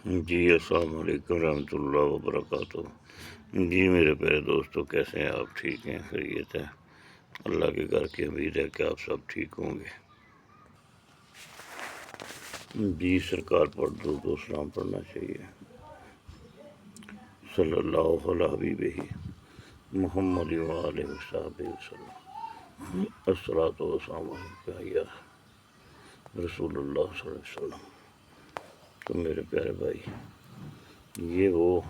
جی السلام علیکم رحمۃ اللہ وبرکاتہ۔ جی میرے پیارے دوستو، کیسے ہیں آپ؟ ٹھیک ہیں؟ خیریت ہے؟ اللہ کے گھر کی امید ہے کہ آپ سب ٹھیک ہوں گے۔ جی سرکار پر درود و سلام پڑھنا چاہیے۔ صلی اللہ علیہ حبیبہ محمد وآلہ وصحبہ وسلم۔ الصلاۃ والسلام علیکہ یا رسول اللہ صلی اللہ علیہ وسلم۔ تو میرے پیارے بھائی، یہ وہ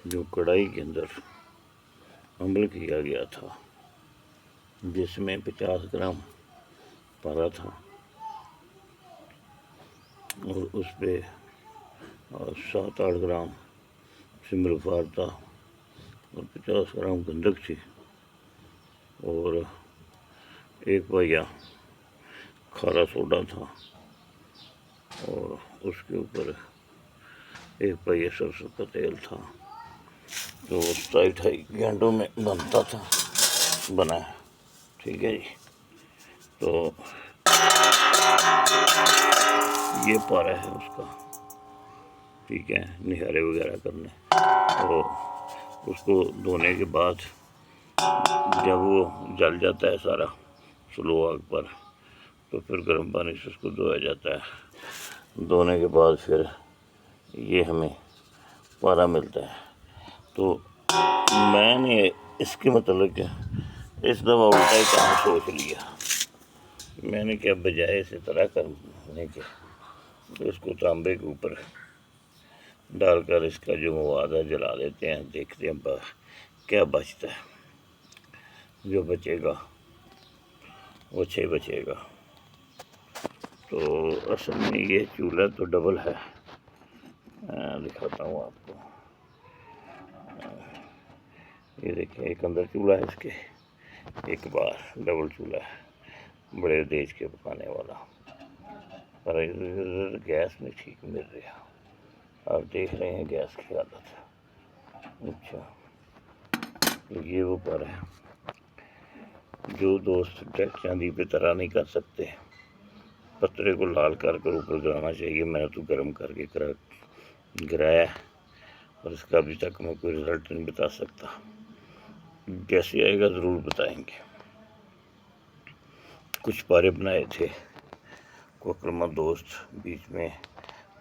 جو کڑھائی کے اندر عمل کیا گیا تھا، جس میں 50 گرام پارا تھا اور اس پہ 7-8 گرام سمرفار تھا اور 50 گرام گندک تھی اور 1 پہیا کھارا سوڈا تھا اور اس کے اوپر 1 پہیا سرسوں کا تیل تھا۔ تو 2.5 گھنٹوں میں بنتا تھا، بنا ہے، ٹھیک ہے جی۔ تو یہ پارا ہے اس کا، ٹھیک ہے، نہارے وغیرہ کرنے۔ تو اس کو دھونے کے بعد جب وہ جل جاتا ہے سارا سلو آگ پر، تو پھر گرم پانی سے اس کو دھویا جاتا ہے۔ دھونے کے بعد پھر یہ ہمیں پارا ملتا ہے۔ تو میں نے اس کے متعلق اس دفعہ الٹا ہی کام سوچ لیا۔ میں نے کیا بجائے اسی طرح کرنے کے اس کو تانبے کے اوپر ڈال کر اس کا جو مواد ہے جلا دیتے ہیں، دیکھتے ہیں کیا بچتا ہے۔ جو بچے گا وہ اچھا ہی بچے گا۔ تو اصل میں یہ چولہا تو ڈبل ہے، دکھاتا ہوں آپ کو۔ یہ دیکھیں، ایک اندر چولہا ہے اس کے، ایک باہر، ڈبل چولہا ہے، بڑے دیج کے پکانے والا۔ پر گیس نہیں ٹھیک مل رہا، آپ دیکھ رہے ہیں گیس کی حالت۔ اچھا، تو یہ وہ پر ہے۔ جو دوست چاندی پہ طرح نہیں کر سکتے، پترے کو لال کر اوپر گرانا چاہیے۔ میں نے تو گرم کر کے گرایا، اور اس کا ابھی تک میں کوئی رزلٹ نہیں بتا سکتا۔ جیسے آئے گا ضرور بتائیں گے۔ کچھ پارے بنائے تھے، کو عقلمند دوست بیچ میں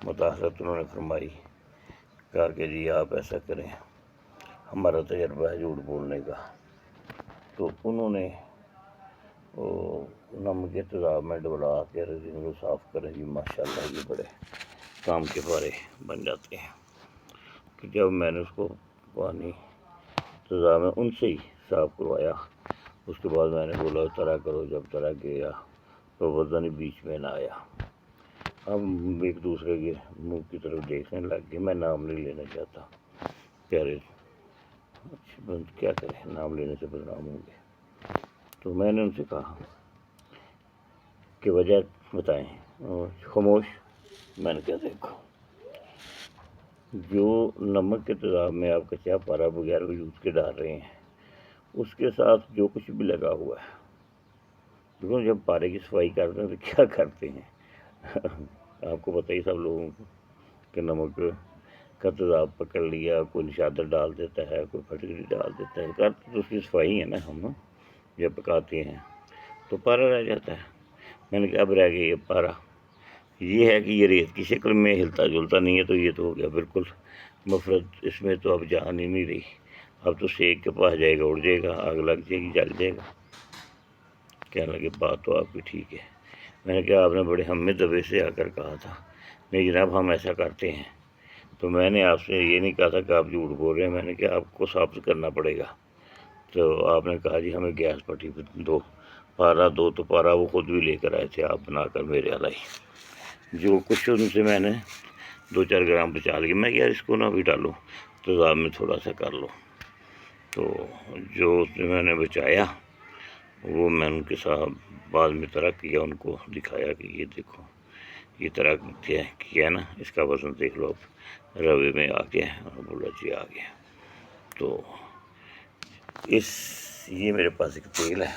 مداخلت انہوں نے فرمائی، کہا کہ جی آپ ایسا کریں، ہمارا تجربہ ہے جھوٹ بولنے کا۔ تو انہوں نے نمک کے تیزاب میں ڈبلا کے رزین کو صاف کریں جی، ماشاءاللہ یہ بڑے کام کے پارے بن جاتے ہیں۔ تو جب میں نے اس کو پانی تیزاب میں ان سے ہی صاف کروایا، اس کے بعد میں نے بولا طرح کرو۔ جب طرح کیا تو وزن بیچ میں نہ آیا۔ ہم ایک دوسرے کے منہ کی طرف دیکھنے لگ گئے۔ میں نام نہیں لینا چاہتا، پیارے کیا کریں، نام لینے سے بدنام ہوں گے۔ تو میں نے ان سے کہا کہ وجہ بتائیں، خاموش۔ میں نے کہا دیکھو، جو نمک کے تیزاب میں آپ کچا پارا بغیر وجود کے ڈال رہے ہیں، اس کے ساتھ جو کچھ بھی لگا ہوا ہے، دیکھو جب پارے کی صفائی کرتے ہیں تو کیا کرتے ہیں، آپ کو پتہ ہی سب لوگوں کو، کہ نمک کا تیزاب پکڑ لیا، کوئی نشادر ڈال دیتا ہے، کوئی پھٹکری ڈال دیتا ہے، کرتے تو اس کی صفائی ہے نا ہم، جب پکاتے ہیں تو پارا رہ جاتا ہے۔ میں نے کہا اب رہ گیا یہ پارا، یہ ہے کہ یہ ریت کی شکل میں ہلتا جلتا نہیں ہے، تو یہ تو ہو گیا بالکل مفرد، اس میں تو اب جان ہی نہیں رہی۔ اب تو سیک کے پاس جائے گا، اڑ جائے گا، آگ لگ جائے گی، جل جائے گا۔ کہنے لگے بات تو آپ کی ٹھیک ہے۔ میں نے کہا آپ نے بڑے ہم میں دبے سے آ کر کہا تھا، نہیں جناب ہم ایسا کرتے ہیں۔ تو میں نے آپ سے یہ نہیں کہا تھا کہ آپ جھوٹ بول رہے ہیں، میں نے کہا آپ کو ثابت کرنا پڑے گا۔ تو آپ نے کہا جی ہمیں گیس پٹی دو، پارا دو، تو پارا وہ خود بھی لے کر آئے تھے آپ بنا کر میرے علائی۔ جو کچھ ان سے میں نے 2-4 گرام بچا لیا، میں یار اس کو نہ بھی ڈالو، تیزاب میں تھوڑا سا کر لو۔ تو جو اس میں نے بچایا وہ میں ان کے ساتھ بعد میں طرح کیا، ان کو دکھایا کہ یہ دیکھو یہ طرح کیا ہے نا، اس کا وزن دیکھ لو اب روے میں آ گیا ہے۔ اور بولا جی آ گیا۔ تو یہ میرے پاس ایک تیل ہے،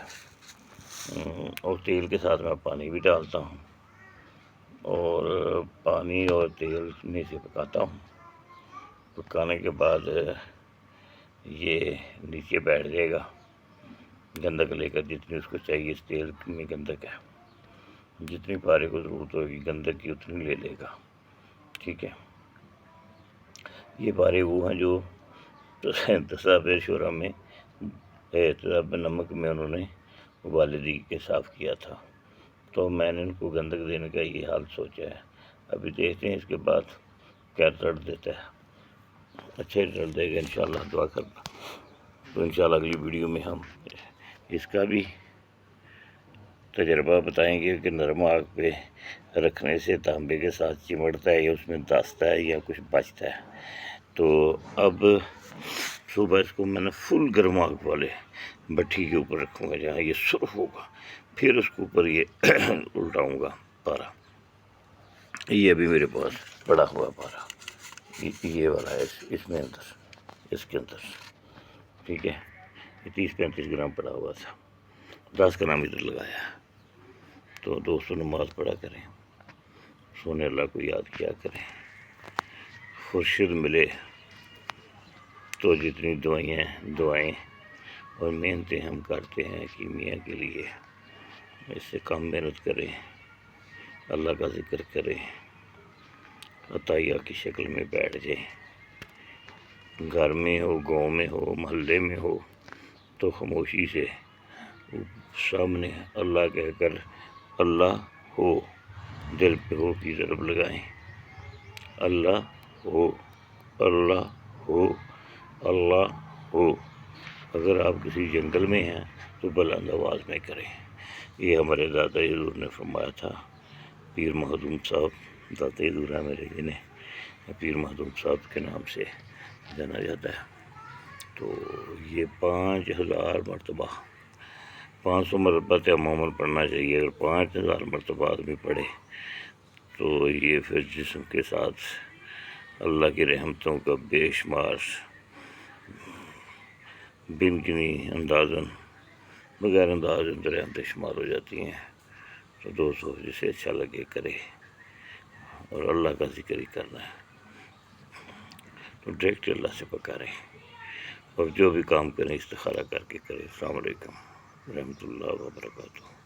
اور تیل کے ساتھ میں پانی بھی ڈالتا ہوں، اور پانی اور تیل میں سے پکاتا ہوں۔ پکانے کے بعد یہ نیچے بیٹھ جائے گا، گندک لے کر جتنی اس کو چاہیے، اس تیل میں گندک ہے، جتنی پارے کو ضرورت ہوگی گندک کی اتنی لے لے گا، ٹھیک ہے۔ یہ پارے وہ ہیں جو تصاب شورا میں تصاب نمک میں انہوں نے والدی کے صاف کیا تھا، تو میں نے ان کو گندک دینے کا یہ حال سوچا ہے۔ ابھی دیکھتے ہیں اس کے بعد کیا رزلٹ دیتا ہے، اچھے رزلٹ دے گا انشاءاللہ، دعا کرنا۔ تو انشاءاللہ اگلی ویڈیو میں ہم اس کا بھی تجربہ بتائیں گے کہ نرم آگ پہ رکھنے سے تانبے کے ساتھ چمڑتا ہے یا اس میں داستا ہے یا کچھ بچتا ہے۔ تو اب صبح اس کو میں نے فل گرم آگ والے بھٹی کے اوپر رکھوں گا جہاں یہ سرخ ہوگا، پھر اس کے اوپر یہ الٹاؤں گا پارا۔ یہ ابھی میرے پاس پڑا ہوا پارا یہ والا ہے، اس میں اندر، اس کے اندر، ٹھیک ہے۔ یہ 30-35 گرام پڑا ہوا تھا، 10 کا نام ادھر لگایا۔ تو دوستوں نماز پڑھا کریں، سونے اللہ کو یاد کیا کریں، خورشید ملے تو جتنی دعائیں اور محنتیں ہم کرتے ہیں کیمیا کے لیے، اس سے کم محنت کریں، اللہ کا ذکر کریں، عطیہ کی شکل میں بیٹھ جائیں، گھر میں ہو، گاؤں میں ہو، محلے میں ہو، تو خاموشی سے سامنے اللہ کہہ کر اللہ ہو دل پہ ہو کی ضرب لگائیں، اللہ ہو، اللہ ہو، اللہ ہو۔ اگر آپ کسی جنگل میں ہیں تو بلند آواز میں کریں۔ یہ ہمارے دادا حضور نے فرمایا تھا، پیر مخدوم صاحب، دادا حضور ہے میرے، جنہیں پیر مخدوم صاحب کے نام سے جانا جاتا ہے۔ تو یہ 5000 مرتبہ، 500 مرتبہ تو عموماً پڑھنا چاہیے۔ اگر 5000 مرتبہ آدمی پڑھے تو یہ پھر جسم کے ساتھ اللہ کی رحمتوں کا بے شمار، بن گنی، اندازاً بغیر انداز اندر رحمتیں شمار ہو جاتی ہیں۔ تو دوستو جسے اچھا لگے کرے، اور اللہ کا ذکر ہی کرنا ہے تو ڈائریکٹ اللہ سے پکاریں، اور جو بھی کام کریں استخارہ کر کے کریں۔ السلام علیکم ورحمۃ اللہ وبرکاتہ۔